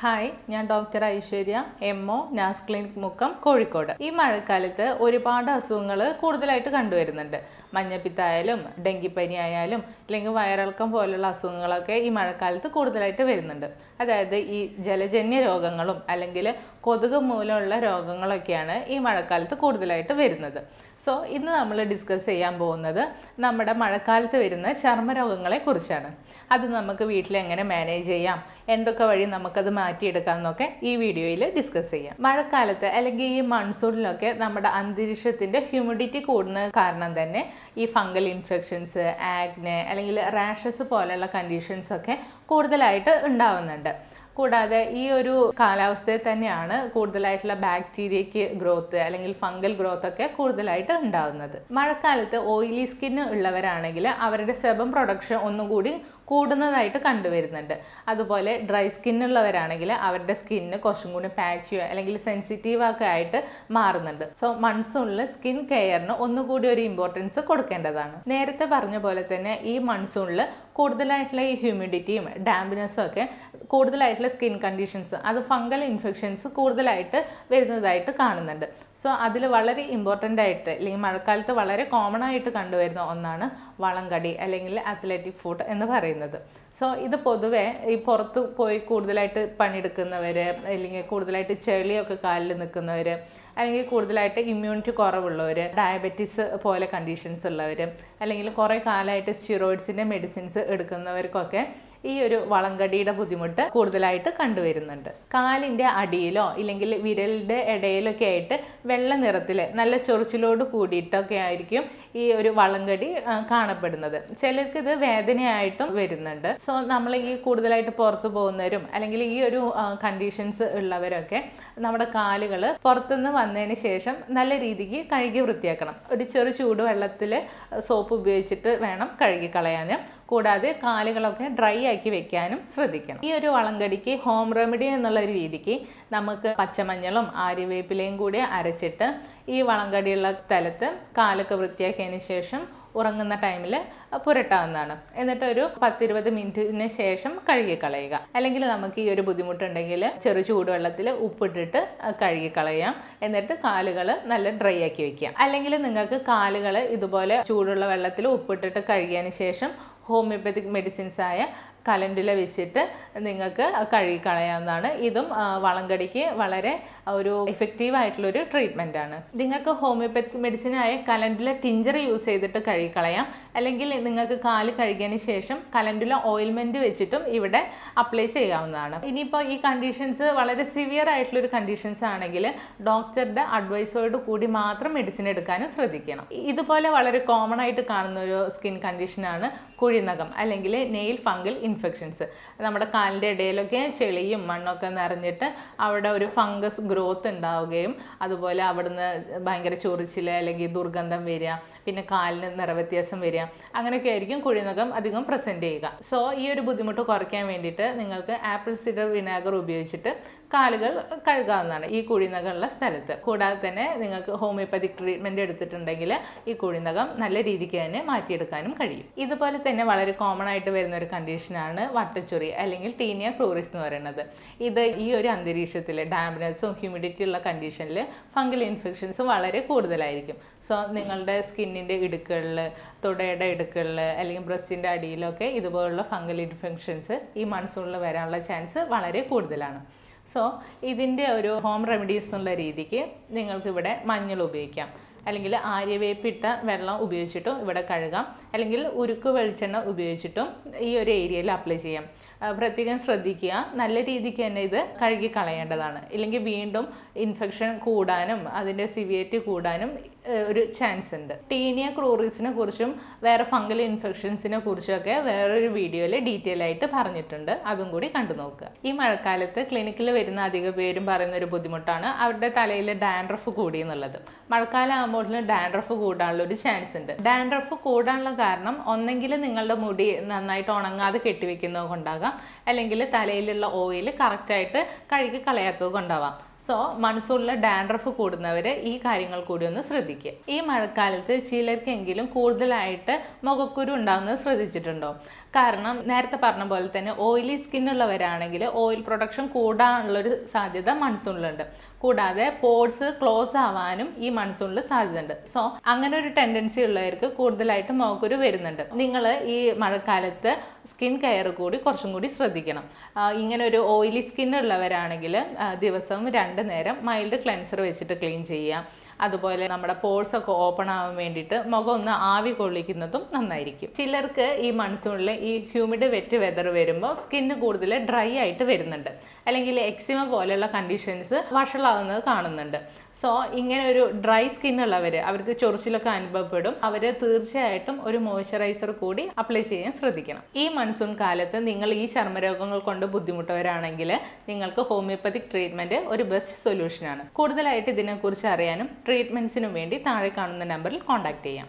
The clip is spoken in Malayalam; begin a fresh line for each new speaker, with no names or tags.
ഹായ്, ഞാൻ ഡോക്ടർ ഐശ്വര്യ എംഒ നാസ് ക്ലിനിക് മുക്കം കോഴിക്കോട്. ഈ മഴക്കാലത്ത് ഒരുപാട് അസുഖങ്ങൾ കൂടുതലായിട്ട് കണ്ടുവരുന്നുണ്ട്. മഞ്ഞപ്പിത്തായാലും ഡെങ്കിപ്പനി ആയാലും അല്ലെങ്കിൽ വയറിളക്കം പോലുള്ള അസുഖങ്ങളൊക്കെ ഈ മഴക്കാലത്ത് കൂടുതലായിട്ട് വരുന്നുണ്ട്. അതായത് ഈ ജലജന്യ രോഗങ്ങളും അല്ലെങ്കിൽ കൊതുക് മൂലമുള്ള രോഗങ്ങളൊക്കെയാണ് ഈ മഴക്കാലത്ത് കൂടുതലായിട്ട് വരുന്നത്. സോ ഇന്ന് നമ്മൾ ഡിസ്കസ് ചെയ്യാൻ പോകുന്നത് നമ്മുടെ മഴക്കാലത്ത് വരുന്ന ചർമ്മരോഗങ്ങളെ കുറിച്ചാണ്. അത് നമുക്ക് വീട്ടിൽ എങ്ങനെ മാനേജ് ചെയ്യാം, എന്തൊക്കെ വഴി നമുക്കത് മാറ്റിയെടുക്കാം എന്നൊക്കെ ഈ വീഡിയോയിൽ ഡിസ്കസ് ചെയ്യാം. മഴക്കാലത്ത് അല്ലെങ്കിൽ ഈ മൺസൂണിലൊക്കെ നമ്മുടെ അന്തരീക്ഷത്തിൻ്റെ ഹ്യൂമിഡിറ്റി കൂടുന്ന കാരണം തന്നെ ഈ ഫംഗൽ ഇൻഫെക്ഷൻസ്, ആഗ്നെ അല്ലെങ്കിൽ റാഷസ് പോലെയുള്ള കണ്ടീഷൻസൊക്കെ കൂടുതലായിട്ട് ഉണ്ടാവുന്നുണ്ട്. കൂടാതെ ഈ ഒരു കാലാവസ്ഥയിൽ തന്നെയാണ് കൂടുതലായിട്ടുള്ള ബാക്ടീരിയയ്ക്ക് ഗ്രോത്ത് അല്ലെങ്കിൽ ഫംഗൽ ഗ്രോത്ത് ഒക്കെ കൂടുതലായിട്ട് ഉണ്ടാകുന്നത്. മഴക്കാലത്ത് ഓയിലി സ്കിൻ ഉള്ളവരാണെങ്കിൽ അവരുടെ സെബം പ്രൊഡക്ഷൻ ഒന്നുകൂടി കൂടുന്നതായിട്ട് കണ്ടുവരുന്നുണ്ട്. അതുപോലെ ഡ്രൈ സ്കിന്നുള്ളവരാണെങ്കിൽ അവരുടെ സ്കിന്ന് കുറച്ചും കൂടി പാച്ചിയോ അല്ലെങ്കിൽ സെൻസിറ്റീവ് ഒക്കെ ആയിട്ട് മാറുന്നുണ്ട്. സോ മൺസൂണിൽ സ്കിൻ കെയറിന് ഒന്നുകൂടി ഒരു ഇമ്പോർട്ടൻസ് കൊടുക്കേണ്ടതാണ്. നേരത്തെ പറഞ്ഞ പോലെ തന്നെ ഈ മൺസൂണിൽ കൂടുതലായിട്ടുള്ള ഈ ഹ്യൂമിഡിറ്റിയും ഡാമ്പിനെസ്സും ഒക്കെ കൂടുതലായിട്ടുള്ള സ്കിൻ കണ്ടീഷൻസ്, അത് ഫംഗൽ ഇൻഫെക്ഷൻസ് കൂടുതലായിട്ട് വരുന്നതായിട്ട് കാണുന്നുണ്ട്. സോ അതിൽ വളരെ ഇമ്പോർട്ടൻ്റ് ആയിട്ട് അല്ലെങ്കിൽ മഴക്കാലത്ത് വളരെ കോമൺ ആയിട്ട് കണ്ടുവരുന്ന ഒന്നാണ് വളംകടി അല്ലെങ്കിൽ അത്ലറ്റിക് ഫുഡ് എന്ന് പറയുന്നത്. സോ ഇത് പൊതുവെ ഈ പുറത്ത് പോയി കൂടുതലായിട്ട് പണിയെടുക്കുന്നവർ, അല്ലെങ്കിൽ കൂടുതലായിട്ട് ചെളിയൊക്കെ കാലിൽ നിൽക്കുന്നവർ, അല്ലെങ്കിൽ കൂടുതലായിട്ട് ഇമ്മ്യൂണിറ്റി കുറവുള്ളവർ, ഡയബറ്റീസ് പോലെ കണ്ടീഷൻസ് ഉള്ളവർ, അല്ലെങ്കിൽ കുറേ കാലമായിട്ട് സ്റ്റിറോയിഡ്സിൻ്റെ മെഡിസിൻസ് എടുക്കുന്നവർക്കൊക്കെ ഈ ഒരു വളംകടിയുടെ ബുദ്ധിമുട്ട് കൂടുതലായിട്ട് കണ്ടുവരുന്നുണ്ട്. കാലിൻ്റെ അടിയിലോ ഇല്ലെങ്കിൽ വിരലിൻ്റെ ഇടയിലൊക്കെ ആയിട്ട് വെള്ള നിറത്തിൽ നല്ല ചൊറിച്ചിലോട് കൂടിയിട്ടൊക്കെ ആയിരിക്കും ഈ ഒരു വളംകടി കാണപ്പെടുന്നത്. ചിലർക്ക് ഇത് വേദനയായിട്ടും വരുന്നുണ്ട്. സോ നമ്മൾ ഈ കൂടുതലായിട്ട് പുറത്തു പോകുന്നവരും അല്ലെങ്കിൽ ഈ ഒരു കണ്ടീഷൻസ് ഉള്ളവരൊക്കെ നമ്മുടെ കാലുകൾ പുറത്തുനിന്ന് വന്നതിന് ശേഷം നല്ല രീതിക്ക് കഴുകി വൃത്തിയാക്കണം. ഒരു ചെറു ചൂടുവെള്ളത്തിൽ സോപ്പ് ഉപയോഗിച്ചിട്ട് വേണം കഴുകി കളയാനും. കൂടാതെ കാലുകളൊക്കെ ഡ്രൈ ആക്കി വെക്കാനും ശ്രദ്ധിക്കണം. ഈ ഒരു വളംകടിക്ക് ഹോം റെമഡി എന്നുള്ള രീതിക്ക് നമുക്ക് പച്ചമഞ്ഞളും ആര്യവേപ്പിലയും കൂടി അരച്ചിട്ട് ഈ വളംകടിയുള്ള സ്ഥലത്ത് കാലൊക്കെ വൃത്തിയാക്കിയതിന് ശേഷം ഉറങ്ങുന്ന ടൈമിൽ പുരട്ടാവുന്നതാണ്. എന്നിട്ട് ഒരു 10-20 മിനിറ്റിന് ശേഷം കഴുകി കളയുക. അല്ലെങ്കിൽ നമുക്ക് ഈ ഒരു ബുദ്ധിമുട്ടുണ്ടെങ്കിൽ ചെറു ചൂടുവെള്ളത്തിൽ ഉപ്പിട്ടിട്ട് കഴുകി കളയാം. എന്നിട്ട് കാലുകൾ നല്ല ഡ്രൈ ആക്കി വെക്കാം. അല്ലെങ്കിൽ നിങ്ങൾക്ക് കാലുകൾ ഇതുപോലെ ചൂടുള്ള വെള്ളത്തിൽ ഉപ്പിട്ടിട്ട് കഴുകിയതിന് ശേഷം ഹോമിയോപ്പത്തിക് മെഡിസിൻസ് ആയ കലണ്ടില വെച്ചിട്ട് നിങ്ങൾക്ക് കഴുകി കളയാവുന്നതാണ്. ഇതും വളംകടിക്ക് വളരെ ഒരു എഫക്റ്റീവ് ആയിട്ടുള്ളൊരു ട്രീറ്റ്മെൻ്റ് ആണ്. നിങ്ങൾക്ക് ഹോമിയോപ്പത്തിക് മെഡിസിനായ കലണ്ടുല ടിഞ്ചർ യൂസ് ചെയ്തിട്ട് കഴുകി കളയാം. അല്ലെങ്കിൽ നിങ്ങൾക്ക് കാല് കഴുകിയതിന് ശേഷം കലണ്ടുല ഓയിൽമെൻറ്റ് വെച്ചിട്ടും ഇവിടെ അപ്ലൈ ചെയ്യാവുന്നതാണ്. ഇനിയിപ്പോൾ ഈ കണ്ടീഷൻസ് വളരെ സിവിയർ ആയിട്ടുള്ളൊരു കണ്ടീഷൻസ് ആണെങ്കിൽ ഡോക്ടറുടെ അഡ്വൈസോട് കൂടി മാത്രം മെഡിസിൻ എടുക്കാനും ശ്രദ്ധിക്കണം. ഇതുപോലെ വളരെ കോമൺ ആയിട്ട് കാണുന്ന ഒരു സ്കിൻ കണ്ടീഷനാണ് കുഴിനകം അല്ലെങ്കിൽ നെയിൽ ഫംഗൽ ഇൻഫെക്ഷൻസ്. നമ്മുടെ കാലിൻ്റെ ഇടയിലൊക്കെ ചെളിയും മണ്ണൊക്കെ നിറഞ്ഞിട്ട് അവിടെ ഒരു ഫംഗസ് ഗ്രോത്ത് ഉണ്ടാവുകയും അതുപോലെ അവിടുന്ന് ഭയങ്കര ചൊറിച്ചിൽ അല്ലെങ്കിൽ ദുർഗന്ധം വരിക, പിന്നെ കാലിന് നിറവ്യത്യാസം വരിക, അങ്ങനെയൊക്കെ ആയിരിക്കും കുഴിനകം അധികം പ്രസൻറ്റ് ചെയ്യുക. സോ ഈ ഒരു ബുദ്ധിമുട്ട് കുറയ്ക്കാൻ വേണ്ടിയിട്ട് നിങ്ങൾക്ക് ആപ്പിൾ സിഡർ വിനാഗർ ഉപയോഗിച്ചിട്ട് കാലുകൾ കഴുകാവുന്നതാണ് ഈ കുഴിനകമുള്ള സ്ഥലത്ത്. കൂടാതെ തന്നെ നിങ്ങൾക്ക് ഹോമിയോപ്പത്തിക് ട്രീറ്റ്മെൻറ്റ് എടുത്തിട്ടുണ്ടെങ്കിൽ ഈ കുഴിനകം നല്ല രീതിക്ക് തന്നെ മാറ്റിയെടുക്കാനും കഴിയും. ഇതുപോലെ തന്നെ വളരെ കോമൺ ആയിട്ട് വരുന്ന ഒരു കണ്ടീഷനാണ് വട്ടച്ചൊറി അല്ലെങ്കിൽ ടീനിയ ക്രൂറിസ് എന്ന് പറയുന്നത്. ഇത് ഈ ഒരു അന്തരീക്ഷത്തിൽ ഡാമ്പ്നെസ്സും ഹ്യൂമിഡിറ്റി ഉള്ള കണ്ടീഷനിൽ ഫംഗൽ ഇൻഫെക്ഷൻസ് വളരെ കൂടുതലായിരിക്കും. സോ നിങ്ങളുടെ സ്കിന്നിൻ്റെ ഇടുക്കുകളിൽ, തുടയുടെ ഇടുക്കുകളിൽ അല്ലെങ്കിൽ ബ്രസ്റ്റിൻ്റെ അടിയിലൊക്കെ ഇതുപോലുള്ള ഫംഗൽ ഇൻഫെക്ഷൻസ് ഈ മൺസൂണിൽ വരാനുള്ള ചാൻസ് വളരെ കൂടുതലാണ്. സോ ഇതിൻ്റെ ഒരു ഹോം റെമഡീസ് എന്നുള്ള രീതിക്ക് നിങ്ങൾക്കിവിടെ മഞ്ഞൾ ഉപയോഗിക്കാം. അല്ലെങ്കിൽ ആര്യവേപ്പിട്ട വെള്ളം ഉപയോഗിച്ചിട്ടും ഇവിടെ കഴുകാം. അല്ലെങ്കിൽ ഉരുക്ക് വെളിച്ചെണ്ണ ഉപയോഗിച്ചിട്ടും ഈ ഒരു ഏരിയയിൽ അപ്ലൈ ചെയ്യാം. പ്രത്യേകം ശ്രദ്ധിക്കുക, നല്ല രീതിക്ക് തന്നെ ഇത് കഴുകി കളയേണ്ടതാണ്. ഇല്ലെങ്കിൽ വീണ്ടും ഇൻഫെക്ഷൻ കൂടാനും അതിൻ്റെ സിവിയറിറ്റി കൂടാനും ഒരു ചാൻസ് ഉണ്ട്. ടീനിയ ക്രൂറിസിനെ കുറിച്ചും വേറെ ഫംഗൽ ഇൻഫെക്ഷൻസിനെ കുറിച്ചൊക്കെ വേറൊരു വീഡിയോയിൽ ഡീറ്റെയിൽ ആയിട്ട് പറഞ്ഞിട്ടുണ്ട്. അതും കൂടി കണ്ടു നോക്കുക. ഈ മഴക്കാലത്ത് ക്ലിനിക്കിൽ വരുന്ന അധിക പേരും പറയുന്ന ഒരു ബുദ്ധിമുട്ടാണ് അവരുടെ തലയിൽ ഡാൻഡ്രഫ് കൂടി എന്നുള്ളത്. മഴക്കാലം ആകുമ്പോൾ ഡാൻഡ്രഫ് കൂടാനുള്ള ഒരു ചാൻസ് ഉണ്ട്. ഡാൻഡ്രഫ് കൂടാനുള്ള കാരണം ഒന്നെങ്കിൽ നിങ്ങളുടെ മുടി നന്നായിട്ട് ഉണങ്ങാതെ കെട്ടിവെക്കുന്നത് കൊണ്ടാകാം, അല്ലെങ്കിൽ തലയിലുള്ള ഓയിൽ കറക്റ്റായിട്ട് കഴുകി കളയാത്തത് കൊണ്ടാവാം. സോ മൺസൂണിൽ ഡാൻഡ്രഫ് കൂടുന്നവർ ഈ കാര്യങ്ങൾ കൂടി ഒന്ന് ശ്രദ്ധിക്കുക. ഈ മഴക്കാലത്ത് ചിലർക്കെങ്കിലും കൂടുതലായിട്ട് മുഖക്കുരു ഉണ്ടാകുന്നത് ശ്രദ്ധിച്ചിട്ടുണ്ടോ? കാരണം നേരത്തെ പറഞ്ഞ പോലെ തന്നെ ഓയിലി സ്കിന്നുള്ളവരാണെങ്കിൽ ഓയിൽ പ്രൊഡക്ഷൻ കൂടാനുള്ളൊരു സാധ്യത മൺസൂണിലുണ്ട്. കൂടാതെ പോർസ് ക്ലോസ് ആവാനും ഈ മൺസൂണിൽ സാധ്യതയുണ്ട്. സോ അങ്ങനെ ഒരു ടെൻഡൻസി ഉള്ളവർക്ക് കൂടുതലായിട്ട് മുഖക്കുരു വരുന്നുണ്ട്. നിങ്ങൾ ഈ മഴക്കാലത്ത് സ്കിൻ കെയർ കൂടി കുറച്ചും കൂടി ശ്രദ്ധിക്കണം. ഇങ്ങനെ ഒരു ഓയിലി സ്കിൻ ഉള്ളവരാണെങ്കിൽ ദിവസവും 2 നേരം മൈൽഡ് ക്ലെൻസർ വെച്ചിട്ട് ക്ലീൻ ചെയ്യുക. അതുപോലെ നമ്മുടെ പോർസ് ഒക്കെ ഓപ്പൺ ആവാൻ വേണ്ടിയിട്ട് മുഖം ഒന്ന് ആവി കൊള്ളിക്കുന്നതും നന്നായിരിക്കും. ചിലർക്ക് ഈ മൺസൂണിൽ ഈ ഹ്യൂമിഡ് വെറ്റ് വെതർ വരുമ്പോൾ സ്കിന്ന് കൂടുതൽ ഡ്രൈ ആയിട്ട് വരുന്നുണ്ട്, അല്ലെങ്കിൽ എക്സിമ പോലെയുള്ള കണ്ടീഷൻസ് വഷളാവുന്നത് കാണുന്നുണ്ട്. സോ ഇങ്ങനെ ഒരു ഡ്രൈ സ്കിൻ ഉള്ളവർ, അവർക്ക് ചൊറിച്ചിലൊക്കെ അനുഭവപ്പെടും, അവർ തീർച്ചയായിട്ടും ഒരു മോയ്സ്ചറൈസർ കൂടി അപ്ലൈ ചെയ്യാൻ ശ്രദ്ധിക്കണം. ഈ മൺസൂൺ കാലത്ത് നിങ്ങൾ ഈ ചർമ്മരോഗങ്ങൾ കൊണ്ട് ബുദ്ധിമുട്ടവരാണെങ്കിൽ നിങ്ങൾക്ക് ഹോമിയോപ്പതിക് ട്രീറ്റ്മെൻറ്റ് ഒരു ബെസ്റ്റ് സൊല്യൂഷനാണ്. കൂടുതലായിട്ട് ഇതിനെക്കുറിച്ച് അറിയാനും ട്രീറ്റ്മെൻറ്റ്സിനും വേണ്ടി താഴെ കാണുന്ന നമ്പറിൽ കോൺടാക്ട് ചെയ്യാം.